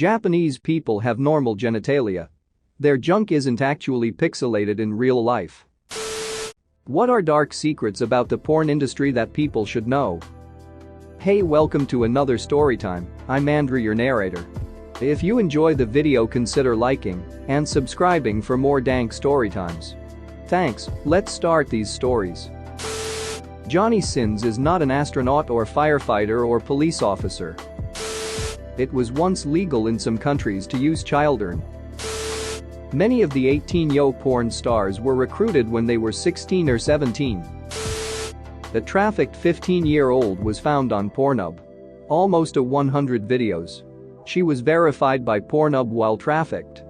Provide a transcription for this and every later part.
Japanese people have normal genitalia. Their junk isn't actually pixelated in real life. What are dark secrets about the porn industry that people should know? Hey, welcome to another storytime. I'm Andrew, your narrator. If you enjoy the video, consider liking and subscribing for more dank storytimes. Thanks, let's start these stories. Johnny Sins is not an astronaut or firefighter or police officer. It was once legal in some countries to use children. Many of the 18-year porn stars were recruited when they were 16 or 17. The trafficked 15-year-old was found on Pornhub. Almost 100 videos. She was verified by Pornhub while trafficked.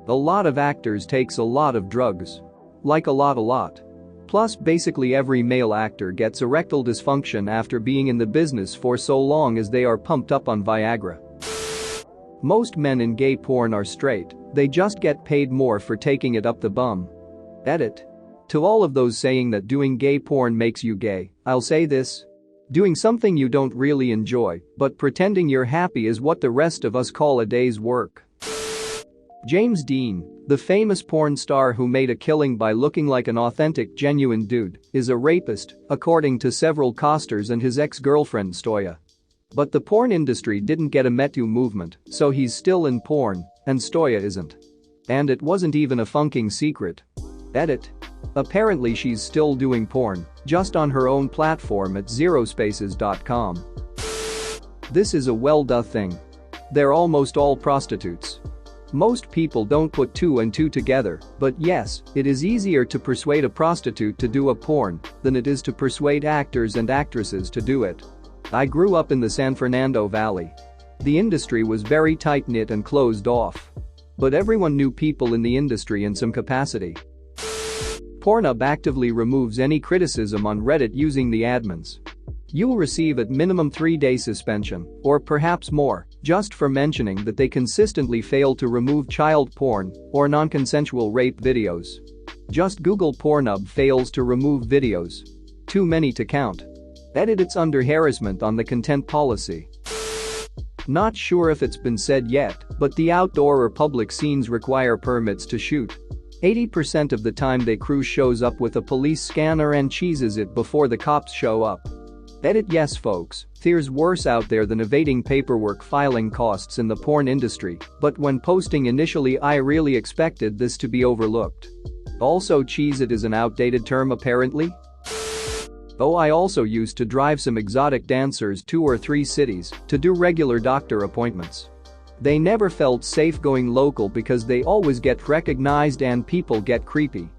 A lot of actors takes a lot of drugs. Like a lot. Plus basically every male actor gets erectile dysfunction after being in the business for so long as they are pumped up on Viagra. Most men in gay porn are straight, they just get paid more for taking it up the bum. Edit. To all of those saying that doing gay porn makes you gay, I'll say this. Doing something you don't really enjoy, but pretending you're happy is what the rest of us call a day's work. James Dean, the famous porn star who made a killing by looking like an authentic, genuine dude, is a rapist, according to several costers and his ex-girlfriend Stoya. But the porn industry didn't get a Me Too movement, so he's still in porn, and Stoya isn't. And it wasn't even a funking secret. Edit. Apparently she's still doing porn, just on her own platform at zerospaces.com. This is a well-done thing. They're almost all prostitutes. Most people don't put two and two together, but yes, it is easier to persuade a prostitute to do a porn than it is to persuade actors and actresses to do it. I grew up in the San Fernando Valley. The industry was very tight-knit and closed off. But everyone knew people in the industry in some capacity. Pornhub actively removes any criticism on Reddit using the admins. You'll receive at minimum 3-day suspension, or perhaps more, just for mentioning that they consistently fail to remove child porn or non-consensual rape videos. Just Google Pornhub fails to remove videos. Too many to count. Edit. It's under harassment on the content policy. Not sure if it's been said yet, but the outdoor or public scenes require permits to shoot. 80% of the time the crew shows up with a police scanner and cheeses it before the cops show up. Edit. Yes folks, there's worse out there than evading paperwork filing costs in the porn industry, but when posting initially I really expected this to be overlooked. Also, cheese it is an outdated term apparently. Oh, I also used to drive some exotic dancers 2 or 3 cities to do regular doctor appointments. They never felt safe going local because they always get recognized and people get creepy.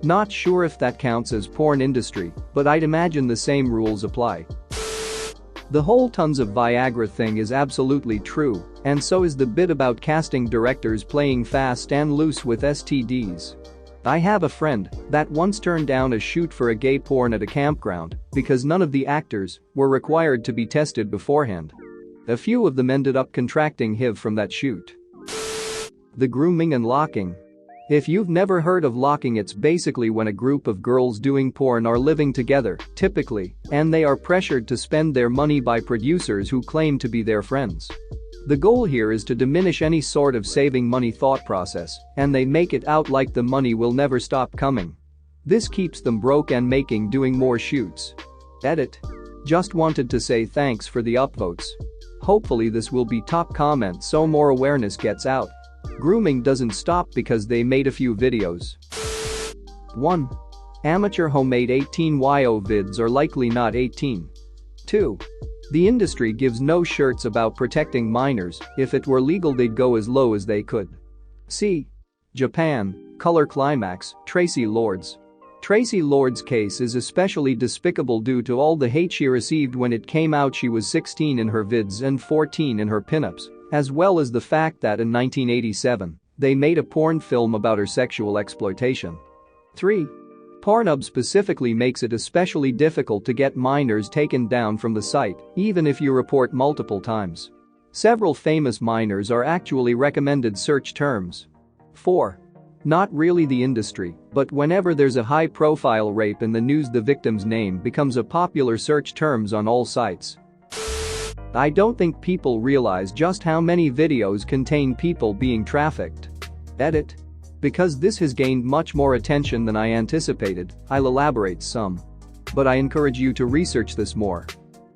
Not sure if that counts as porn industry, but I'd imagine the same rules apply. The whole tons of Viagra thing is absolutely true, and so is the bit about casting directors playing fast and loose with STDs. I have a friend that once turned down a shoot for a gay porn at a campground because none of the actors were required to be tested beforehand. A few of them ended up contracting HIV from that shoot. The grooming and locking. If you've never heard of locking, it's basically when a group of girls doing porn are living together, typically, and they are pressured to spend their money by producers who claim to be their friends. The goal here is to diminish any sort of saving money thought process, and they make it out like the money will never stop coming. This keeps them broke and making doing more shoots. Edit. Just wanted to say thanks for the upvotes. Hopefully this will be top comment so more awareness gets out. Grooming doesn't stop because they made a few videos. 1. Amateur homemade 18yo vids are likely not 18. 2. The industry gives no shirts about protecting minors. If it were legal they'd go as low as they could. C. Japan, Color Climax, Tracy Lords. Tracy Lords' case is especially despicable due to all the hate she received when it came out she was 16 in her vids and 14 in her pinups, as well as the fact that in 1987, they made a porn film about her sexual exploitation. 3. Pornhub specifically makes it especially difficult to get minors taken down from the site, even if you report multiple times. Several famous minors are actually recommended search terms. 4. Not really the industry, but whenever there's a high-profile rape in the news, the victim's name becomes a popular search terms on all sites. I don't think people realize just how many videos contain people being trafficked. Edit. Because this has gained much more attention than I anticipated, I'll elaborate some. But I encourage you to research this more.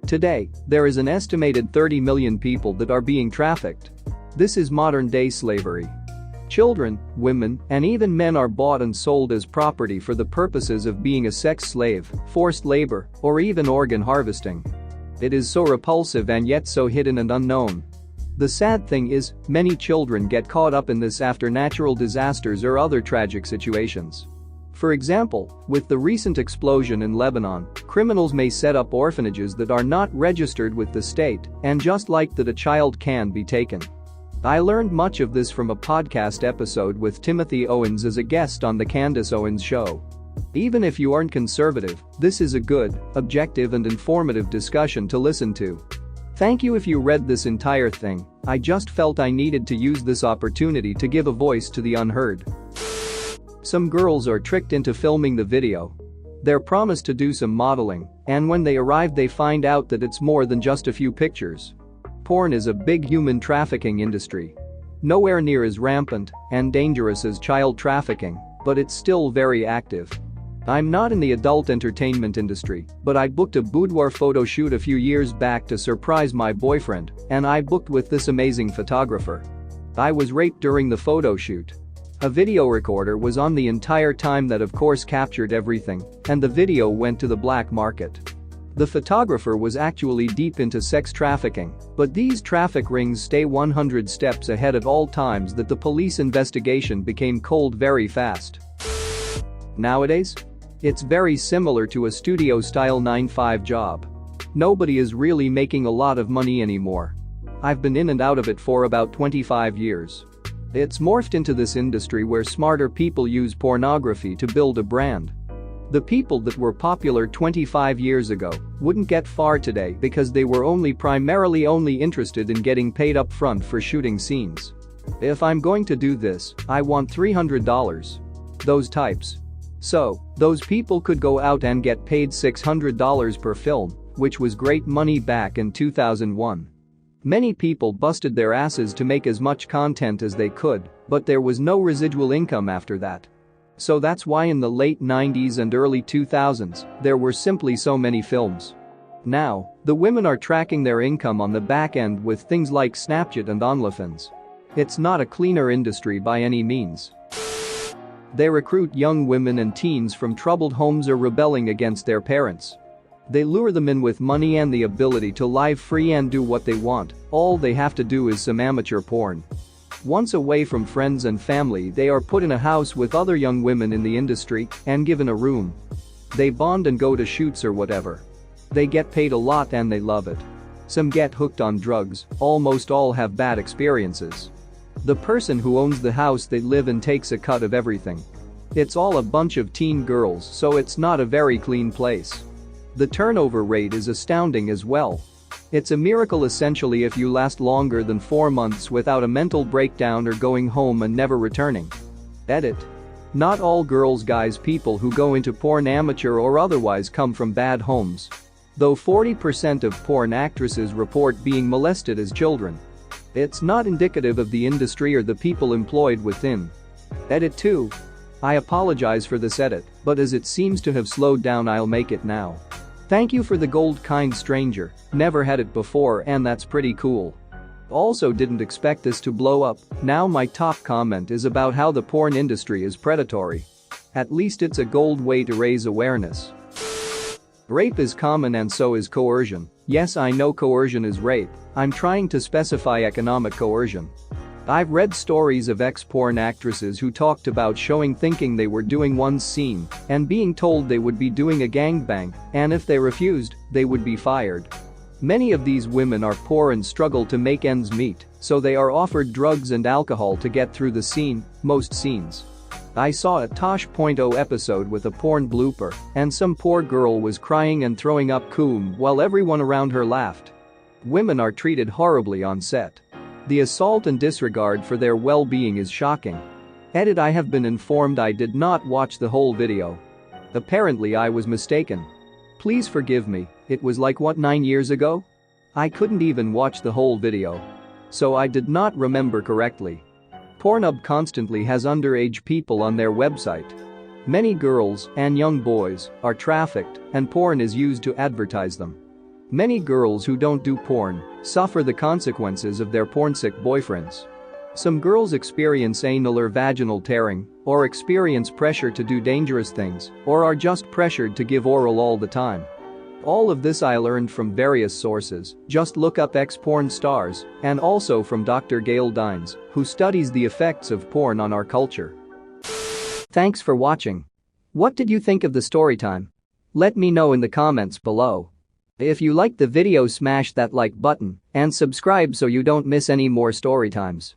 Today, there is an estimated 30 million people that are being trafficked. This is modern-day slavery. Children, women, and even men are bought and sold as property for the purposes of being a sex slave, forced labor, or even organ harvesting. It is so repulsive and yet so hidden and unknown. The sad thing is, many children get caught up in this after natural disasters or other tragic situations. For example, with the recent explosion in Lebanon, criminals may set up orphanages that are not registered with the state, and just like that a child can be taken. I learned much of this from a podcast episode with Timothy Owens as a guest on the Candace Owens Show. Even if you aren't conservative, this is a good, objective and informative discussion to listen to. Thank you if you read this entire thing. I just felt I needed to use this opportunity to give a voice to the unheard. Some girls are tricked into filming the video. They're promised to do some modeling, and when they arrive they find out that it's more than just a few pictures. Porn is a big human trafficking industry. Nowhere near as rampant and dangerous as child trafficking, but it's still very active. I'm not in the adult entertainment industry, but I booked a boudoir photo shoot a few years back to surprise my boyfriend, and I booked with this amazing photographer. I was raped during the photo shoot. A video recorder was on the entire time that of course captured everything, and the video went to the black market. The photographer was actually deep into sex trafficking, but these traffic rings stay 100 steps ahead at all times that the police investigation became cold very fast. Nowadays, it's very similar to a studio-style 9-5 job. Nobody is really making a lot of money anymore. I've been in and out of it for about 25 years. It's morphed into this industry where smarter people use pornography to build a brand. The people that were popular 25 years ago wouldn't get far today because they were primarily only interested in getting paid up front for shooting scenes. If I'm going to do this, I want $300. Those types. So, those people could go out and get paid $600 per film, which was great money back in 2001. Many people busted their asses to make as much content as they could, but there was no residual income after that. So that's why in the late 90s and early 2000s, there were simply so many films. Now, the women are tracking their income on the back end with things like Snapchat and OnlyFans. It's not a cleaner industry by any means. They recruit young women and teens from troubled homes or rebelling against their parents. They lure them in with money and the ability to live free and do what they want. All they have to do is some amateur porn. Once away from friends and family, they are put in a house with other young women in the industry and given a room. They bond and go to shoots or whatever. They get paid a lot and they love it. Some get hooked on drugs, almost all have bad experiences. The person who owns the house they live in takes a cut of everything. It's all a bunch of teen girls, so it's not a very clean place. The turnover rate is astounding as well. It's a miracle essentially if you last longer than 4 months without a mental breakdown or going home and never returning. Edit. Not all girls, guys, people who go into porn, amateur or otherwise, come from bad homes. Though 40% of porn actresses report being molested as children. It's not indicative of the industry or the people employed within. Edit 2. I apologize for this edit, but as it seems to have slowed down, I'll make it now. Thank you for the gold, kind stranger. Never had it before and that's pretty cool. Also didn't expect this to blow up. Now my top comment is about how the porn industry is predatory. At least it's a gold way to raise awareness. Rape is common and so is coercion. Yes, I know coercion is rape. I'm trying to specify economic coercion. I've read stories of ex-porn actresses who talked about showing thinking they were doing one scene and being told they would be doing a gangbang, and if they refused, they would be fired. Many of these women are poor and struggle to make ends meet, so they are offered drugs and alcohol to get through the scene, most scenes. I saw a Tosh.0 episode with a porn blooper, and some poor girl was crying and throwing up cum while everyone around her laughed. Women are treated horribly on set. The assault and disregard for their well-being is shocking. Edit. I have been informed I did not watch the whole video. Apparently I was mistaken. Please forgive me, it was like 9 years ago? I couldn't even watch the whole video. So I did not remember correctly. Pornhub constantly has underage people on their website. Many girls and young boys are trafficked and porn is used to advertise them. Many girls who don't do porn suffer the consequences of their porn-sick boyfriends. Some girls experience anal or vaginal tearing, or experience pressure to do dangerous things, or are just pressured to give oral all the time. All of this I learned from various sources, just look up ex-porn stars, and also from Dr. Gail Dines, who studies the effects of porn on our culture. Thanks for watching. What did you think of the story time? Let me know in the comments below. If you liked the video, smash that like button and subscribe so you don't miss any more story times.